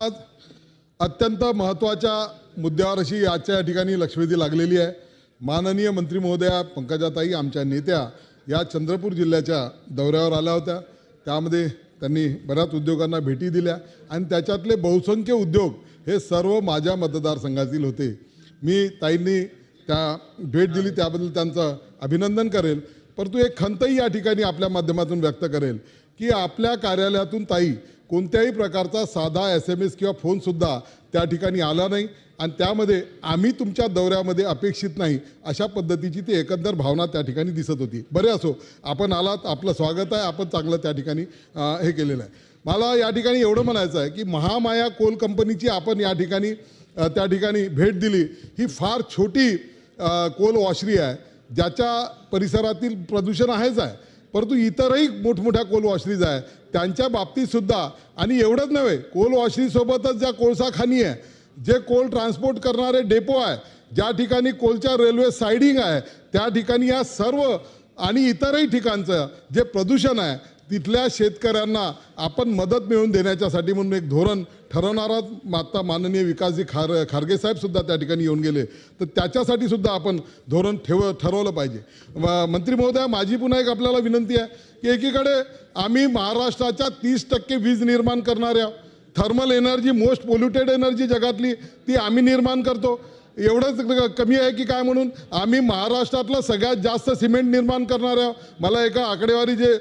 आज अत्यंत महत्त्वाच्या मुद्द्यावर अशी आजच्या ठिकाणी लक्षवेधी लागलेली आहे। माननीय मंत्री महोदया पंकजाताई आमच्या नेत्या या चंद्रपूर जिल्ह्याच्या दौऱ्यावर आल्या होत्या। त्यामध्ये त्यांनी बऱ्याच उद्योगांना भेटी दिल्या आणि त्याच्यातले बहुसंख्य उद्योग हे सर्व माझ्या मतदारसंघातील होते। मी ताईंनी त्या भेट दिली त्याबद्दल त्यांचं अभिनंदन करेल, परंतु एक खंतही या ठिकाणी आपल्या माध्यमातून व्यक्त करेल की आपल्या कार्यालयातून ताई कोणत्याही प्रकारचा साधा SMS किंवा फोनसुद्धा त्या ठिकाणी आला नाही आणि त्यामध्ये आम्ही तुमच्या दौऱ्यामध्ये अपेक्षित नाही अशा पद्धतीची ती एकंदर भावना त्या ठिकाणी दिसत होती। बरे असो, आपण आलात, आपलं स्वागत आहे, आपण चांगलं त्या ठिकाणी हे केलेलं आहे। मला या ठिकाणी एवढं म्हणायचं आहे की महामाया कोल कंपनीची आपण या ठिकाणी त्या ठिकाणी भेट दिली। ही फार छोटी कोल वॉशरी आहे ज्याच्या परिसरातील प्रदूषण आहेच आहे, परंतु इतरही मोठमोठ्या कोल वॉशरीज आहे त्यांच्या बाबतीत सुद्धा। आणि एवढंच नव्हे, कोल वॉशरीसोबतच ज्या कोळसा खाणी आहे, जे कोल ट्रान्सपोर्ट करणारे डेपो आहे, ज्या ठिकाणी कोलच्या रेल्वे सायडिंग आहे, त्या ठिकाणी या सर्व आणि इतरही ठिकाणचं जे प्रदूषण आहे तिथल्या शेतकऱ्यांना आपण मदत मिळवून देण्याच्यासाठी म्हणून एक धोरण ठरवणारा आता माननीय विकासजी खारगे साहेब सुद्धा त्या ठिकाणी येऊन गेले, तर त्याच्यासाठी सुद्धा आपण धोरण ठरवलं पाहिजे। मंत्री महोदया, माझी पुन्हा एक आपल्याला विनंती आहे की एकीकडे आम्ही महाराष्ट्राच्या 30% वीज निर्माण करणाऱ्या thermal energy, most polluted energy जगातली ती आम्ही निर्माण करतो। एवढंच कमी आहे की काय म्हणून आम्ही महाराष्ट्रातलं सगळ्यात जास्त सिमेंट निर्माण करणाऱ्या, मला एका आकडेवारी जे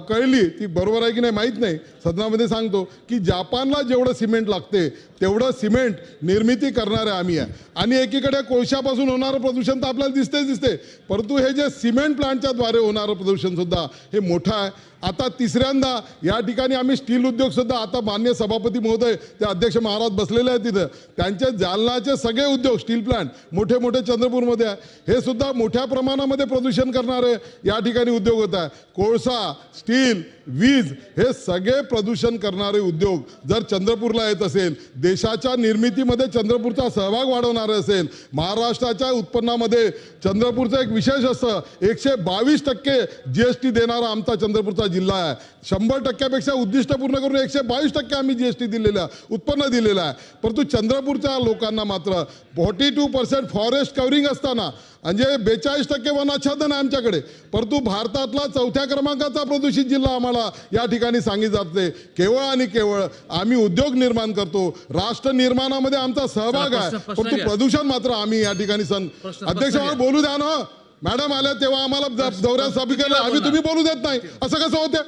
कळली ती बरोबर आहे की नाही माहीत नाही, सदनामध्ये सांगतो की जापानला जेवढं सिमेंट लागते तेवढं सिमेंट निर्मिती करणारे आम्ही आहे। आणि एकीकडे कोळशापासून होणारं प्रदूषण तर आपल्याला दिसते, परंतु हे जे सिमेंट प्लांटच्याद्वारे होणारं प्रदूषणसुद्धा हे मोठं आहे। आता तिसऱ्यांदा या ठिकाणी आम्ही स्टील उद्योगसुद्धा, आता माननीय सभापती महोदय ते अध्यक्ष महाराज बसलेले आहेत तिथं, त्यांचे जालनाचे सगळे उद्योग स्टील प्लांट मोठे मोठे चंद्रपूरमध्ये आहे, हे सुद्धा मोठ्या प्रमाणामध्ये प्रदूषण करणारे या ठिकाणी उद्योग होत आहे। कोळसा, स्टील, वीज हे सगळे प्रदूषण करणारे उद्योग जर चंद्रपूरला येत असेल, देशाच्या निर्मितीमध्ये चंद्रपूरचा सहभाग वाढवणारे असेल, महाराष्ट्राच्या उत्पन्नामध्ये चंद्रपूरचं एक विशेष असतं, 122% GST देणारा आमचा चंद्रपूरचा जिल्हा आहे। 100%पेक्षा उद्दिष्ट पूर्ण करून 122% आम्ही GST दिलेला, उत्पन्न दिलेलं आहे। परंतु चंद्रपूरच्या लोकांना मात्र 42% फॉरेस्ट कव्हरिंग असताना म्हणजे 42% वनाच्छादन आहे आमच्याकडे, परंतु भारतातला 4थ्या क्रमांकाचा प्रदूषित जिल्हा आम्हाला या ठिकाणी सांगितलं जाते। केवळ आणि केवळ आम्ही उद्योग निर्माण करतो, राष्ट्र निर्माणामध्ये आमचा सहभाग आहे, परंतु प्रदूषण मात्र आम्ही या ठिकाणी अध्यक्ष बोलू द्या ना, मॅडम आल्या तेव्हा आम्हाला दौऱ्यात सभेला आम्ही तुम्ही बोलू देत नाही, असं कसं होतं?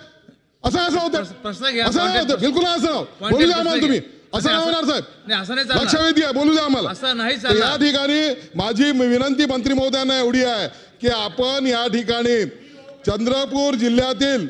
असं होतं? बिलकुल असं बोलू द्या आम्हाला, तुम्ही असं नाही होणार साहेब, लक्षवेधी आहे, बोलू द्या आम्हाला। या ठिकाणी माझी विनंती मंत्री महोदयांना एवढी आहे की आपण या ठिकाणी चंद्रपूर जिल्ह्यातील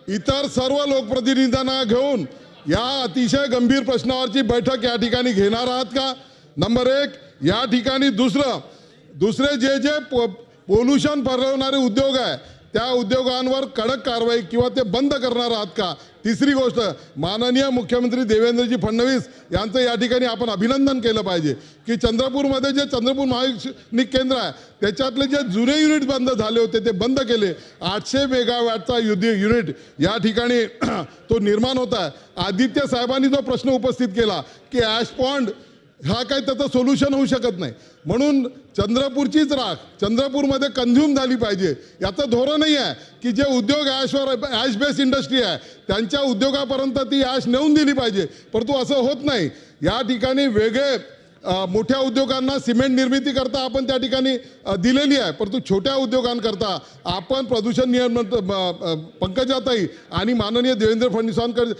इतर सर्व लोकप्रतिनिधींना घेऊन या अतिशय गंभीर प्रश्नावरची बैठक या ठिकाणी घेणार आहात का? नंबर 1 या ठिकाणी दुसरे जे पोल्युशन फैलवणारे उद्योग आहे त्या उद्योगांवर कडक कारवाई किंवा ते बंद करणार आहात का? तिसरी गोष्ट, माननीय मुख्यमंत्री देवेंद्रजी फडणवीस यांचं या ठिकाणी आपण अभिनंदन केलं पाहिजे की चंद्रपूरमध्ये जे चंद्रपूर महावितरण केंद्र आहे त्याच्यातले जे जुने युनिट बंद झाले होते ते बंद केले। 800 मेगावॅटचा युनिट या ठिकाणी तो निर्माण होत आहे। आदित्य साहेबांनी जो प्रश्न उपस्थित केला की ॲश पॉन्ड हा काही त्याचं सोल्युशन होऊ शकत नाही, म्हणून चंद्रपूरचीच राख चंद्रपूरमध्ये कंझ्युम झाली पाहिजे याचं धोरणही आहे की जे उद्योग ॲश बेस इंडस्ट्री आहे त्यांच्या उद्योगापर्यंत ती ॲश नेऊन दिली पाहिजे, परंतु असं होत नाही। या ठिकाणी वेगळे मोठ्या उद्योगांना सिमेंट निर्मिती करता आपण त्या ठिकाणी दिलेली आहे, परंतु छोट्या उद्योगांकरता आपण प्रदूषण नियंत्रण पंकजाताई आणि माननीय देवेंद्र फडणवीसांकडे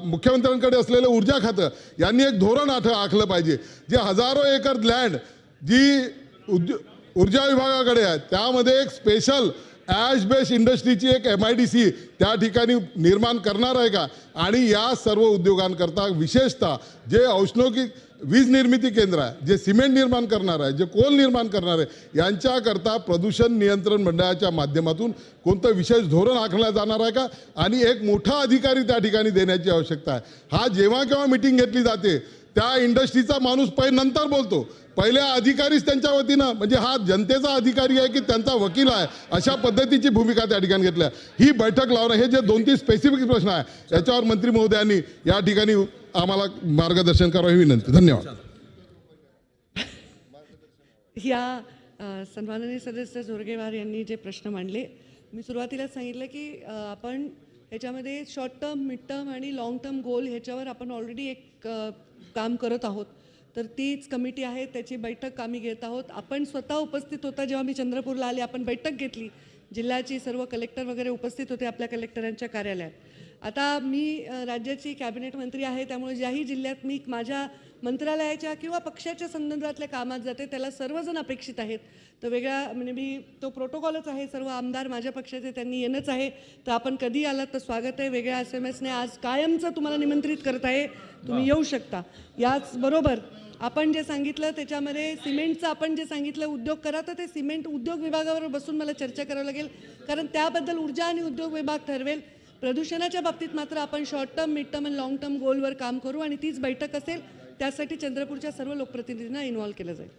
मुख्यमंत्र्यांकडे असलेलं ऊर्जा खातं यांनी एक धोरण आखलं पाहिजे, जे हजारो एकर लँड जी ऊर्जा विभागाकडे आहे त्यामध्ये एक स्पेशल ॲश बेस इंडस्ट्रीची एक MIDC त्या ठिकाणी निर्माण करणार आहे का? आणि या सर्व उद्योगांकरता विशेषतः जे औष्णिक वीज निर्मिती केंद्र आहे, जे सिमेंट निर्माण करणार आहे, जे कोल निर्माण करणार आहे, यांच्याकरता प्रदूषण नियंत्रण मंडळाच्या माध्यमातून कोणतं विशेष धोरण आखलं जाणार आहे का? आणि एक मोठा अधिकारी त्या ठिकाणी देण्याची आवश्यकता आहे। हा जेव्हा केव्हा मीटिंग घेतली जाते त्या इंडस्ट्रीचा माणूस नंतर बोलतो, पहिले अधिकारीच त्यांच्या वतीनं, म्हणजे हा जनतेचा अधिकारी आहे की त्यांचा वकील आहे, अशा पद्धतीची भूमिका त्या ठिकाणी घेतल्या। ही बैठक लावणं, हे जे 2-3 स्पेसिफिक प्रश्न आहे याच्यावर मंत्री महोदयांनी या ठिकाणी आम्हाला मार्गदर्शन करावं ही विनंती. धन्यवाद. या सन्माननीय सदस्य जोरगेवार यांनी जे प्रश्न मांडले, मी सुरुवातीलाच सांगितलं की आपण ह्याच्यामध्ये शॉर्ट टर्म, मिड टर्म आणि लाँग टर्म गोल ह्याच्यावर आपण ऑलरेडी एक काम करत आहोत. तर तीच कमिटी आहे, त्याची बैठक आम्ही घेत आहोत. आपण स्वतः उपस्थित होता जेव्हा मी चंद्रपूरला आले, आपण बैठक घेतली. जिल्ह्याची सर्व कलेक्टर वगैरे उपस्थित होते आपल्या कलेक्टरांच्या कार्यालयात. आता मी राज्याची कॅबिनेट मंत्री आहे, त्यामुळे ज्याही जिल्ह्यात मी माझ्या मंत्रालयाच्या किंवा पक्षाच्या संदर्भातल्या कामात जाते त्याला सर्वजण अपेक्षित आहेत. तर वेगळा म्हणजे मी तो प्रोटोकॉलच आहे, सर्व आमदार माझ्या पक्षाचे त्यांनी येणंच आहे. तर आपण कधी आलात तर स्वागत आहे. वेगळ्या SMS ने आज कायमचं तुम्हाला निमंत्रित करत आहे, तुम्ही येऊ शकता. याचबरोबर आपण जे सांगितलं त्याच्यामध्ये सिमेंटचं आपण जे सांगितलं उद्योग करा, तर ते सिमेंट उद्योग विभागावर बसून मला चर्चा करावी लागेल, कारण त्याबद्दल ऊर्जा आणि उद्योग विभाग ठरवेल. प्रदूषणाच्या बाबतीत मात्र आपण शॉर्ट टर्म, मिड टर्म आणि लाँग टर्म गोलवर काम करू आणि तीच बैठक असेल. त्यासाठी चंद्रपूरच्या सर्व लोकप्रतिनिधींना इन्व्हॉल्व केलं जाईल.